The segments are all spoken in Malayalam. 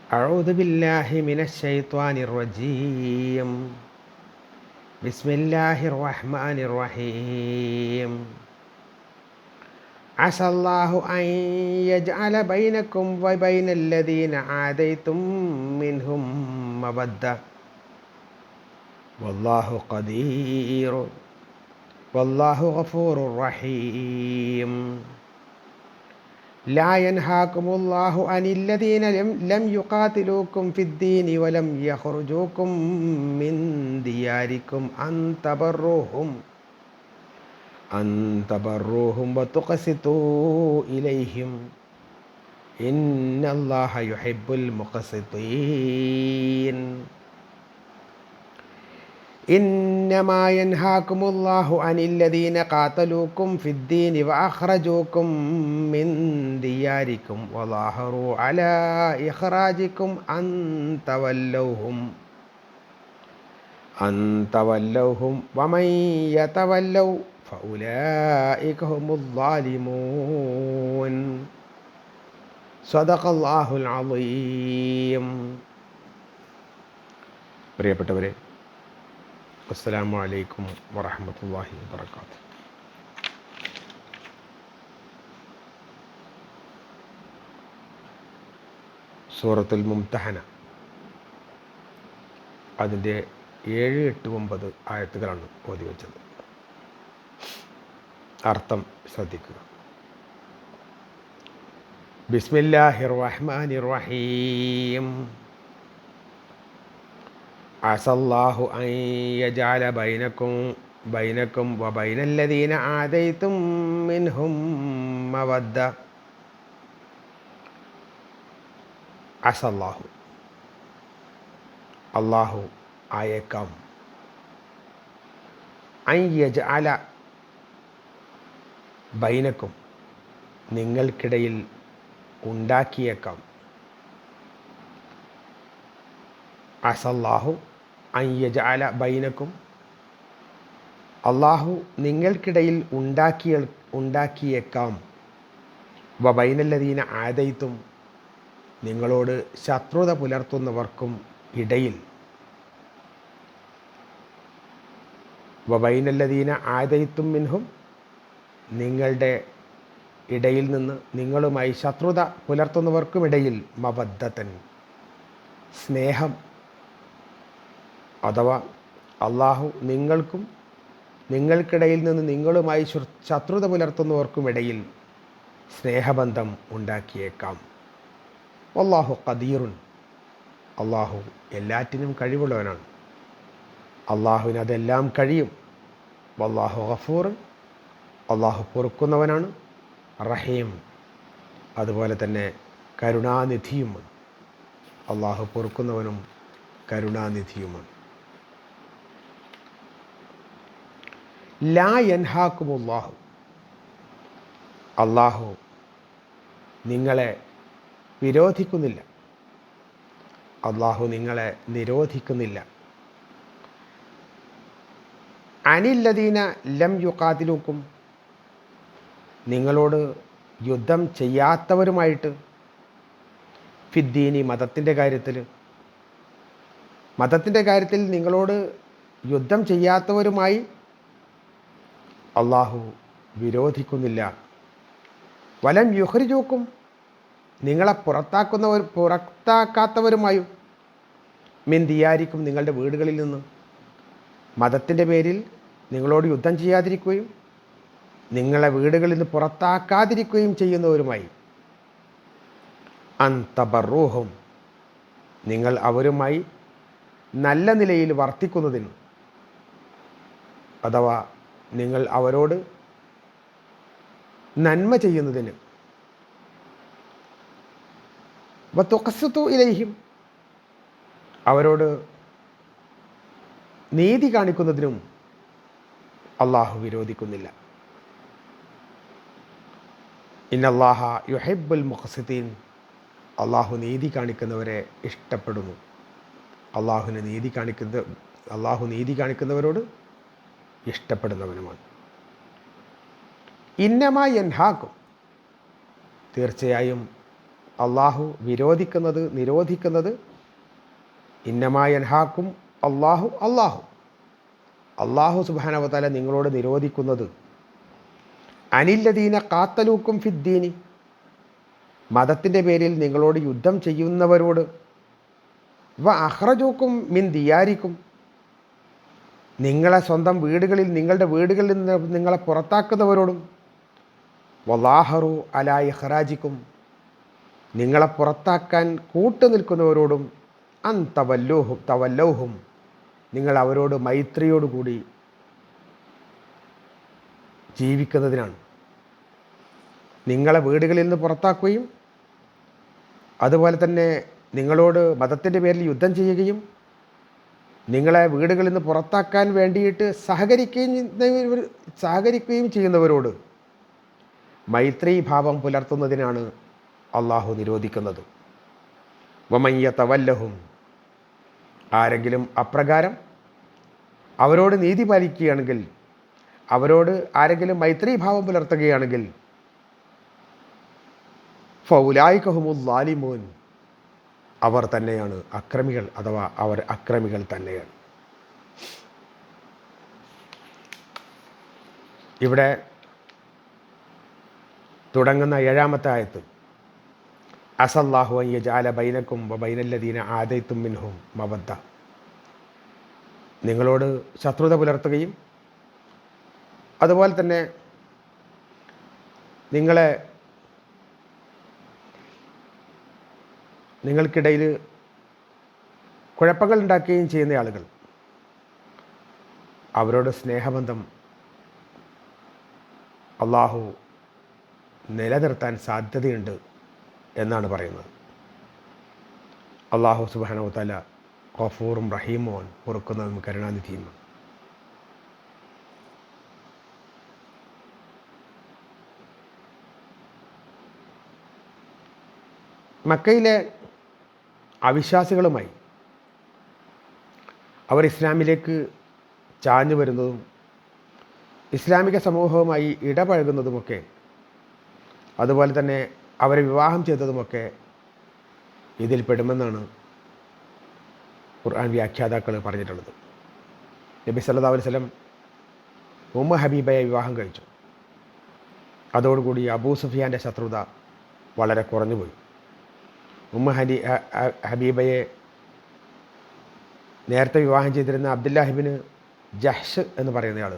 أعوذ بالله من الشيطان الرجيم. بسم الله الرحمن الرحيم. عسى الله أن يجعل بينكم وبين الذين عاديتم منهم مودة والله قدير والله غفور رحيم. لا ينهاكم الله عن الذين لم يقاتلوكم في الدين ولم يخرجوكم من دياركم أن تبروهم وتقسطوا إليهم إن الله يحب المقسطين. إنما ينهاكم الله عن الذين قاتلوكم في الدين وأخرجوكم من دياركم وظاهروا على إخراجكم أن تولوهم ومن يتولوا فأولئك هم الظالمون. صدق الله العظيم. പ്രിയപ്പെട്ടവരെ, അസ്സലാമു അലൈക്കും വറഹ്മത്തുള്ളാഹി വബറകാതുഹു. സൂറത്തുൽ മുംതഹന അതിൻ്റെ 7, 8, 9 ആയത്തുകളാണ് ഓതി വെച്ചത്. അർത്ഥം ശ്രദ്ധിക്കുക. ബിസ്മില്ലാഹിർ റഹ്മാനിർ റഹീം. അസല്ലാഹു അൻ യജഅല ബൈനക്കും വബൈനല്ലദീന ആദൈതും മിൻഹും മവദ്ദ. അസല്ലാഹു, അല്ലാഹു ആയേക്കാം. അൻ യജഅല ബൈനക്കും, നിങ്ങൾക്കിടയിൽ ഉണ്ടാക്കിയേക്കാം. അസല്ലാഹു അൻ യജഅല ബൈനക്കും, അല്ലാഹു നിങ്ങൾക്കിടയിൽ ഉണ്ടാക്കിയേക്കാം. വബൈനല്ലദീന ആദൈതും, നിങ്ങളോട് ശത്രുത പുലർത്തുന്നവർക്കും ഇടയിൽ. വബൈനല്ലദീന ആദൈതും മിൻഹും, നിങ്ങളുടെ ഇടയിൽ നിന്ന് നിങ്ങളുമായി ശത്രുത പുലർത്തുന്നവർക്കുമിടയിൽ മവദ്ദത്തൻ, സ്നേഹം. അഥവാ അള്ളാഹു നിങ്ങൾക്കിടയിൽ നിന്ന് നിങ്ങളുമായി ശത്രുത പുലർത്തുന്നവർക്കുമിടയിൽ സ്നേഹബന്ധം ഉണ്ടാക്കിയേക്കാം. വല്ലാഹു ഖദീറുൻ, അള്ളാഹു എല്ലാറ്റിനും കഴിവുള്ളവനാണ്. അള്ളാഹുവിന് അതെല്ലാം കഴിയും. വല്ലാഹു ഗഫൂർ, അള്ളാഹു പൊറുക്കുന്നവനാണ്. റഹീം, അതുപോലെ തന്നെ കരുണാനിധിയുമാണ്. അള്ളാഹു പൊറുക്കുന്നവനും കരുണാനിധിയുമാണ്. ലാ യൻഹാക്കുമുല്ലാഹു, അള്ളാഹു നിങ്ങളെ വിരോധിക്കുന്നില്ല, അള്ളാഹു നിങ്ങളെ നിരോധിക്കുന്നില്ല. അനില്ലദീന ലം യുഖാതിലൂക്കും, നിങ്ങളോട് യുദ്ധം ചെയ്യാത്തവരുമായിട്ട്. ഫിദ്ദീനി, മതത്തിൻ്റെ കാര്യത്തിൽ നിങ്ങളോട് യുദ്ധം ചെയ്യാത്തവരുമായി അള്ളാഹു വിരോധിക്കുന്നില്ല. വലം യുഖ്രിജൂക്കും, നിങ്ങളെ പുറത്താക്കാത്തവരുമായും. മിൻ ദിയാരിക്കും, നിങ്ങളുടെ വീടുകളിൽ നിന്ന്. മതത്തിൻ്റെ പേരിൽ നിങ്ങളോട് യുദ്ധം ചെയ്യാതിരിക്കുകയും നിങ്ങളെ വീടുകളിൽ നിന്ന് പുറത്താക്കാതിരിക്കുകയും ചെയ്യുന്നവരുമായി. അൻ തബറൂഹും, നിങ്ങൾ അവരുമായി നല്ല നിലയിൽ വർത്തിക്കുന്നതിന്, അഥവാ നിങ്ങൾ അവരോട് നന്മ ചെയ്യുന്നതിന്. വതുഖ്സിതു ഇലൈഹിം, അവരോട് നീതി കാണിക്കുന്നതിനും അള്ളാഹു വിരോധിക്കുന്നില്ല. ഇന്നല്ലാഹ യുഹിബ്ബുൽ മുഖ്സിതീൻ, അള്ളാഹു നീതി കാണിക്കുന്നവരെ ഇഷ്ടപ്പെടുന്നു. അള്ളാഹു നീതി കാണിക്കുന്നവരോട് ഇഷ്ടപ്പെടുന്നവനുമാണ്. ഇന്നമാ യൻഹാക്കും, തീർച്ചയായും അള്ളാഹു വിരോധിക്കുന്നത്, നിരോധിക്കുന്നത് ഇന്നമായൻഹാക്കും അള്ളാഹു സുബ്ഹാനഹു വ തആല നിങ്ങളോട് നിരോധിക്കുന്നത് അനില്ലദീന ഖാത്തലൂക്കും ഫിദ്ദീനി, മതത്തിൻ്റെ പേരിൽ നിങ്ങളോട് യുദ്ധം ചെയ്യുന്നവരോട്, വ അഖ്റജൂക്കും മിൻ ദിയാരിക്കും, നിങ്ങളെ സ്വന്തം വീടുകളിൽ, നിങ്ങളുടെ വീടുകളിൽ നിന്ന് നിങ്ങളെ പുറത്താക്കുന്നവരോടും, വലാഹറു അലാ ഇഖ്റാജിക്കും, നിങ്ങളെ പുറത്താക്കാൻ കൂട്ടുനിൽക്കുന്നവരോടും, അൻ തവല്ലൗഹും, നിങ്ങൾ അവരോട് മൈത്രിയോടുകൂടി ജീവിക്കുന്നതിനാണ്. നിങ്ങളെ വീടുകളിൽ നിന്ന് പുറത്താക്കുകയും അതുപോലെ തന്നെ നിങ്ങളോട് മതത്തിൻ്റെ പേരിൽ യുദ്ധം ചെയ്യുകയും നിങ്ങളെ വീടുകളിൽ നിന്ന് പുറത്താക്കാൻ വേണ്ടിയിട്ട് സഹകരിക്കുകയും ചെയ്യുന്നവരോട് മൈത്രി ഭാവം പുലർത്തുന്നതിനാണ് അള്ളാഹു നിരോധിക്കുന്നത്. വമയ്യ തവല്ലഹും, ആരെങ്കിലും അപ്രകാരം അവരോട് നീതി പാലിക്കുകയാണെങ്കിൽ, അവരോട് ആരെങ്കിലും മൈത്രീഭാവം പുലർത്തുകയാണെങ്കിൽ, ഫൗലായിക ഹുമുൽ ളാലിമൂൻ, അവർ തന്നെയാണ് അക്രമികൾ, അഥവാ അവർ അക്രമികൾ തന്നെയാണ്. ഇവിടെ തുടങ്ങുന്ന 7-ാമത്തെ ആയത്ത്, അസല്ലാഹു അൻ യജഅല ബൈനക്കും വ ബൈനല്ലദീന ആദൈതും മിൻഹും മവദ്ദ, നിങ്ങളോട് ശത്രുത പുലർത്തുകയും അതുപോലെ തന്നെ നിങ്ങൾക്കിടയിൽ കുഴപ്പങ്ങൾ ഉണ്ടാക്കുകയും ചെയ്യുന്ന ആളുകൾ, അവരോട് സ്നേഹബന്ധം അള്ളാഹു നിലനിർത്താൻ സാധ്യതയുണ്ട് എന്നാണ് പറയുന്നത്. അള്ളാഹു സുബ്ഹാനഹു വ തആല ഗഫൂറും റഹീമുൻ, പൊറുക്കുന്നതും കരുണാനിധിയും. മക്കയിലെ അവിശ്വാസികളുമായി അവർ ഇസ്ലാമിലേക്ക് ചാഞ്ഞു വരുന്നതും ഇസ്ലാമിക സമൂഹവുമായി ഇടപഴകുന്നതുമൊക്കെ, അതുപോലെ തന്നെ അവരെ വിവാഹം ചെയ്തതുമൊക്കെ ഇതിൽ പെടുമെന്നാണ് ഖുർആൻ വ്യാഖ്യാതാക്കൾ പറഞ്ഞിട്ടുള്ളത്. നബി സല്ലല്ലാഹു അലൈഹി വസല്ലം ഉമ്മു ഹബീബയെ വിവാഹം കഴിച്ചു. അതോടുകൂടി അബൂ സുഫിയാൻ്റെ ശത്രുത വളരെ കുറഞ്ഞുപോയി. ഉമ്മു ഹബീബയെ നേരത്തെ വിവാഹം ചെയ്തിരുന്ന അബ്ദുല്ലാഹിബിന് ജഹ്ഷ് എന്ന് പറയുന്നയാൾ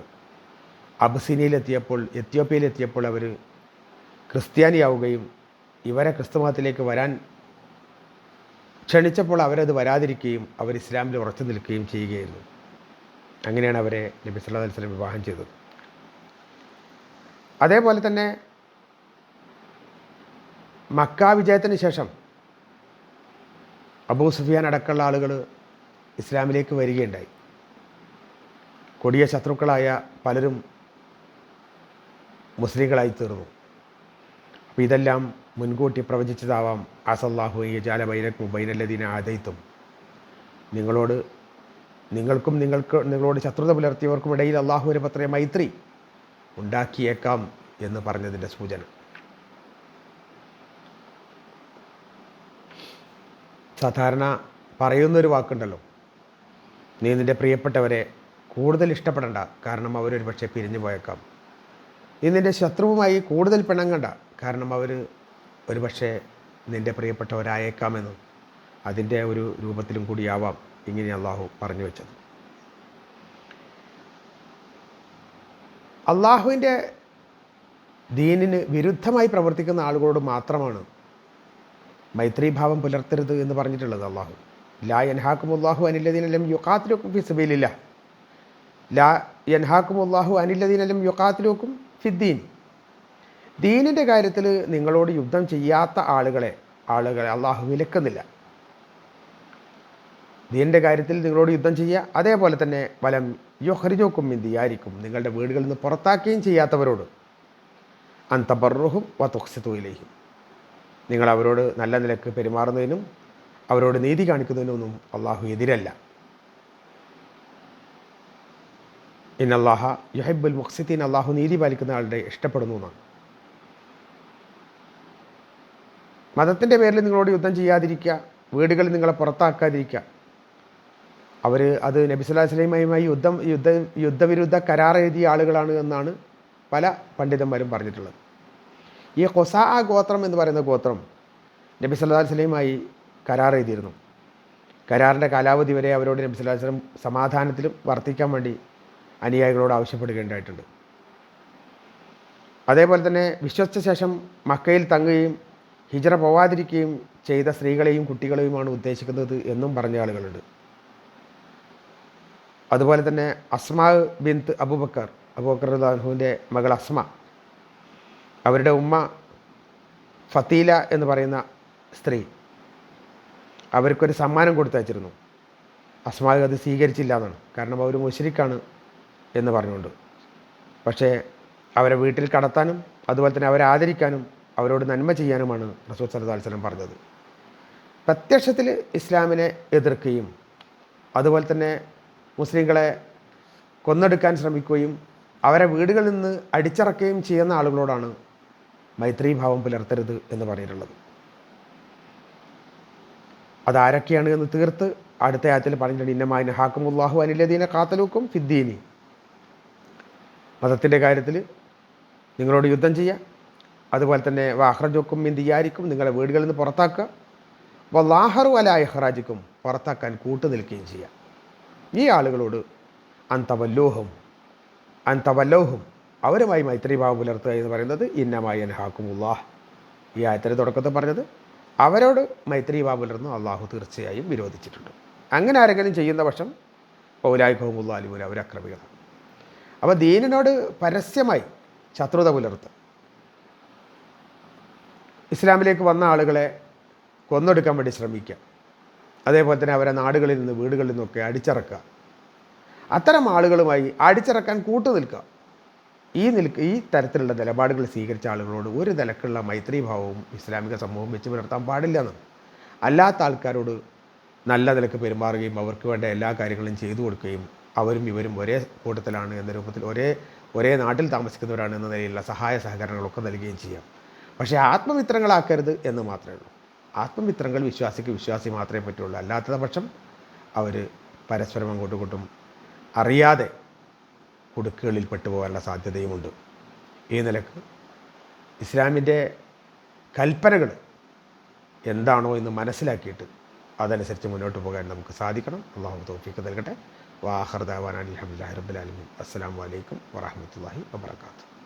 എത്യോപ്യയിലെത്തിയപ്പോൾ അവർ ക്രിസ്ത്യാനിയാവുകയും ഇവരെ ക്രിസ്തുമതത്തിലേക്ക് വരാൻ ക്ഷണിച്ചപ്പോൾ അവരത് വരാതിരിക്കുകയും അവർ ഇസ്ലാമിൽ ഉറച്ചു നിൽക്കുകയും ചെയ്യുകയായിരുന്നു. അങ്ങനെയാണ് അവരെ നബി സല്ലല്ലാഹു അലൈഹി വസല്ലം വിവാഹം ചെയ്തത്. അതേപോലെ തന്നെ മക്ക വിജയത്തിന് ശേഷം അബൂ സുഫിയാൻ അടക്കമുള്ള ആളുകൾ ഇസ്ലാമിലേക്ക് വരികയുണ്ടായി. കൊടിയ ശത്രുക്കളായ പലരും മുസ്ലിങ്ങളായി തീർന്നു. അപ്പോൾ ഇതെല്ലാം മുൻകൂട്ടി പ്രവചിച്ചതാവാം. അസല്ലാഹു യജഅല ബൈനക്കും ബൈനല്ലദീന ആദൈതും, നിങ്ങളോട് ശത്രുത പുലർത്തിയവർക്കും ഇടയിൽ അള്ളാഹു ഒരു പത്ര മൈത്രി ഉണ്ടാക്കിയേക്കാം എന്ന് പറഞ്ഞതിൻ്റെ സൂചന. സാധാരണ പറയുന്നൊരു വാക്കുണ്ടല്ലോ, നീ നിൻ്റെ പ്രിയപ്പെട്ടവരെ കൂടുതൽ ഇഷ്ടപ്പെടണ്ട, കാരണം അവരൊരു പക്ഷേ പിരിഞ്ഞു പോയേക്കാം. നീ നിൻ്റെ ശത്രുവുമായി കൂടുതൽ പിണങ്ങണ്ട, കാരണം അവർ ഒരു പക്ഷേ നിൻ്റെ പ്രിയപ്പെട്ടവരായേക്കാമെന്നും അതിൻ്റെ ഒരു രൂപത്തിലും കൂടിയാവാം ഇങ്ങനെ അള്ളാഹു പറഞ്ഞു വെച്ചത്. അള്ളാഹുവിൻ്റെ ദീനിന് വിരുദ്ധമായി പ്രവർത്തിക്കുന്ന ആളുകളോട് മാത്രമാണ് മൈത്രീഭാവം പുലർത്തരുത് എന്ന് പറഞ്ഞിട്ടുള്ളത്. അള്ളാഹു ലാ യൻഹാക്കുമുല്ലാഹു അനില്ലദീന ലം യുഖാതിലൂക്കും ഫി സബീലില്ലാഹ്, ലാ യൻഹാക്കുമുല്ലാഹു അനില്ലദീന ലം യുഖാതിലൂക്കും ഫിദ്ദീൻ, ദീനിൻ്റെ കാര്യത്തിൽ നിങ്ങളോട് യുദ്ധം ചെയ്യാത്ത ആളുകളെ അള്ളാഹു വിലക്കുന്നില്ല. ദീനിൻ്റെ കാര്യത്തിൽ നിങ്ങളോട് യുദ്ധം ചെയ്യുക, അതേപോലെ തന്നെ വലം യുഖ്രിജൂക്കും മിൻ ദിയാരിക്കും, നിങ്ങളുടെ വീടുകളിൽ നിന്ന് പുറത്താക്കുകയും ചെയ്യാത്തവരോട് അൻ തബർറുഹും വ തുഖ്സിതു ഇലൈഹിം, നിങ്ങൾ അവരോട് നല്ല നിലക്ക് പെരുമാറുന്നതിനും അവരോട് നീതി കാണിക്കുന്നതിനൊന്നും അള്ളാഹു എതിരല്ല. ഇന്നല്ലാഹ യുഹിബ്ബുൽ മുഖ്സിതീൻ, അള്ളാഹു നീതി പാലിക്കുന്ന ആളുടെ ഇഷ്ടപ്പെടുന്നു എന്നാണ്. മതത്തിൻ്റെ പേരിൽ നിങ്ങളോട് യുദ്ധം ചെയ്യാതിരിക്കുക, വീടുകളിൽ നിങ്ങളെ പുറത്താക്കാതിരിക്കുക. അത് നബി സല്ലല്ലാഹു അലൈഹി വസല്ലമയുമായി യുദ്ധവിരുദ്ധ കരാർ എഴുതിയ ആളുകളാണ് എന്നാണ് പല പണ്ഡിതന്മാരും പറഞ്ഞിട്ടുള്ളത്. ഈ ഖുസാ ഗോത്രം എന്ന് പറയുന്ന ഗോത്രം നബി സല്ലല്ലാഹു അലൈഹി വസല്ലമയുമായി കരാർ എഴുതിയിരുന്നു. കരാറിൻ്റെ കാലാവധി വരെ അവരോട് നബി സല്ലല്ലാഹു അലൈഹി വസല്ലം സമാധാനത്തിലും വർത്തിക്കാൻ വേണ്ടി അനുയായികളോട് ആവശ്യപ്പെടുകയുണ്ടായിട്ടുണ്ട്. അതേപോലെ തന്നെ വിശ്വസിച്ച ശേഷം മക്കയിൽ തങ്ങുകയും ഹിജ്റ പോവാതിരിക്കുകയും ചെയ്ത സ്ത്രീകളെയും കുട്ടികളെയുമാണ് ഉദ്ദേശിക്കുന്നത് എന്നും പറഞ്ഞ ആളുകളുണ്ട്. അതുപോലെ തന്നെ അസ്മാ ബിൻത്ത് അബൂബക്കർ റളിയല്ലാഹു അൻഹുവിൻ്റെ മകൾ അസ്മ, അവരുടെ ഉമ്മ ഫത്തീല എന്ന് പറയുന്ന സ്ത്രീ, അവർക്കൊരു സമ്മാനം കൊടുത്തയച്ചിരുന്നു. അസ്മാ അത് സ്വീകരിച്ചില്ല എന്നാണ്. കാരണം അവർ മുശ്രിക്കാണ് എന്ന് പറഞ്ഞുകൊണ്ട്. പക്ഷേ അവരെ വീട്ടിൽ കടത്താനും അതുപോലെ തന്നെ അവരെ ആദരിക്കാനും അവരോട് നന്മ ചെയ്യാനുമാണ് റസൂൽ സല്ലല്ലാഹു അലൈഹി വസല്ലം പറഞ്ഞത്. പ്രത്യക്ഷത്തിൽ ഇസ്ലാമിനെ എതിർക്കുകയും അതുപോലെ തന്നെ മുസ്ലിങ്ങളെ കൊന്നെടുക്കാൻ ശ്രമിക്കുകയും അവരെ വീടുകളിൽ നിന്ന് അടിച്ചിറക്കുകയും ചെയ്യുന്ന ആളുകളോടാണ് മൈത്രീഭാവം പുലർത്തരുത് എന്ന് പറഞ്ഞിട്ടുള്ളത്. അതാരൊക്കെയാണ് എന്ന് തീർത്ത് അടുത്ത ആയത്തിൽ പറഞ്ഞിട്ടുണ്ട്. ഇന്നമാ നഹാക്കുമുല്ലാഹു അനില്ലദീന ഖാതലൂക്കും ഫിദ്ദീനി. മതത്തിൻ്റെ കാര്യത്തിൽ നിങ്ങളോട് യുദ്ധം ചെയ്യുക, അതുപോലെ തന്നെ വഅഖ്റജൂക്കും മിൻ ദിയാരിക്കും, നിങ്ങളെ വീടുകളിൽ നിന്ന് പുറത്താക്കുക, വല്ലാഹറു അലാ ഇഖ്റാജിക്കും, പുറത്താക്കാൻ കൂട്ടുനിൽക്കുകയും ചെയ്യുക. ഈ ആളുകളോട് അൻതവല്ലോഹും അവരുമായി മൈത്രീഭാവം പുലർത്തുക എന്ന് പറയുന്നത് ഇന്നമാ യൻഹാക്കുമുല്ലാഹ്. ഈ ആയത്തിൻ്റെ തുടക്കത്തിൽ പറഞ്ഞത് അവരോട് മൈത്രീഭാവം പുലർന്നു അള്ളാഹു തീർച്ചയായും വിരോധിച്ചിട്ടുണ്ട്. അങ്ങനെ ആരെങ്കിലും ചെയ്യുന്ന പക്ഷം പൗലായിഖഹുമുല്ലാ അലിമൂല, അവർ അക്രമികളാണ്. അപ്പോൾ ദീനിനോട് പരസ്യമായി ശത്രുത പുലർത്തുക, ഇസ്ലാമിലേക്ക് വന്ന ആളുകളെ കൊന്നൊടുക്കാൻ വേണ്ടി ശ്രമിക്കുക, അതേപോലെ തന്നെ അവരെ നാടുകളിൽ നിന്ന് വീടുകളിൽ നിന്നൊക്കെ അടിച്ചിറക്കുക, അത്തരം ആളുകളുമായി അടിച്ചിറക്കാൻ കൂട്ടുനിൽക്കുക. ഈ തരത്തിലുള്ള നിലപാടുകൾ സ്വീകരിച്ച ആളുകളോട് ഒരു നിലക്കുള്ള മൈത്രീഭാവവും ഇസ്ലാമിക സമൂഹം വെച്ച് പുലർത്താൻ പാടില്ല എന്നാണ്. അല്ലാത്ത ആൾക്കാരോട് നല്ല നിലക്ക് പെരുമാറുകയും അവർക്ക് വേണ്ട എല്ലാ കാര്യങ്ങളും ചെയ്തു കൊടുക്കുകയും അവരും ഇവരും ഒരേ കൂട്ടത്തിലാണ് എന്ന രൂപത്തിൽ ഒരേ നാട്ടിൽ താമസിക്കുന്നവരാണ് എന്ന നിലയിലുള്ള സഹായ സഹകരണങ്ങളൊക്കെ നൽകുകയും ചെയ്യാം. പക്ഷേ ആത്മമിത്രങ്ങളാക്കരുത് എന്ന് മാത്രമേ ഉള്ളൂ. ആത്മമിത്രങ്ങൾ വിശ്വാസിക്ക് വിശ്വാസി മാത്രമേ പറ്റുള്ളൂ. അല്ലാത്ത പക്ഷം അവർ പരസ്പരം അങ്ങോട്ടും ഇങ്ങോട്ടും അറിയാതെ കുടുക്കുകളിൽ പെട്ടുപോകാനുള്ള സാധ്യതയുമുണ്ട്. ഈ നിലക്ക് ഇസ്ലാമിൻ്റെ കൽപ്പനകൾ എന്താണോ എന്ന് മനസ്സിലാക്കിയിട്ട് അതനുസരിച്ച് മുന്നോട്ട് പോകാൻ നമുക്ക് സാധിക്കണം. അല്ലാഹു തൗഫീഖ് നൽകട്ടെ. വാഖിറു ദഅ്വാനാ അൽഹംദുലില്ലാഹി റബ്ബിൽ ആലമീൻ. അസ്സലാമു അലൈക്കും വറഹ്മത്തുള്ളാഹി വബറകാതുഹു.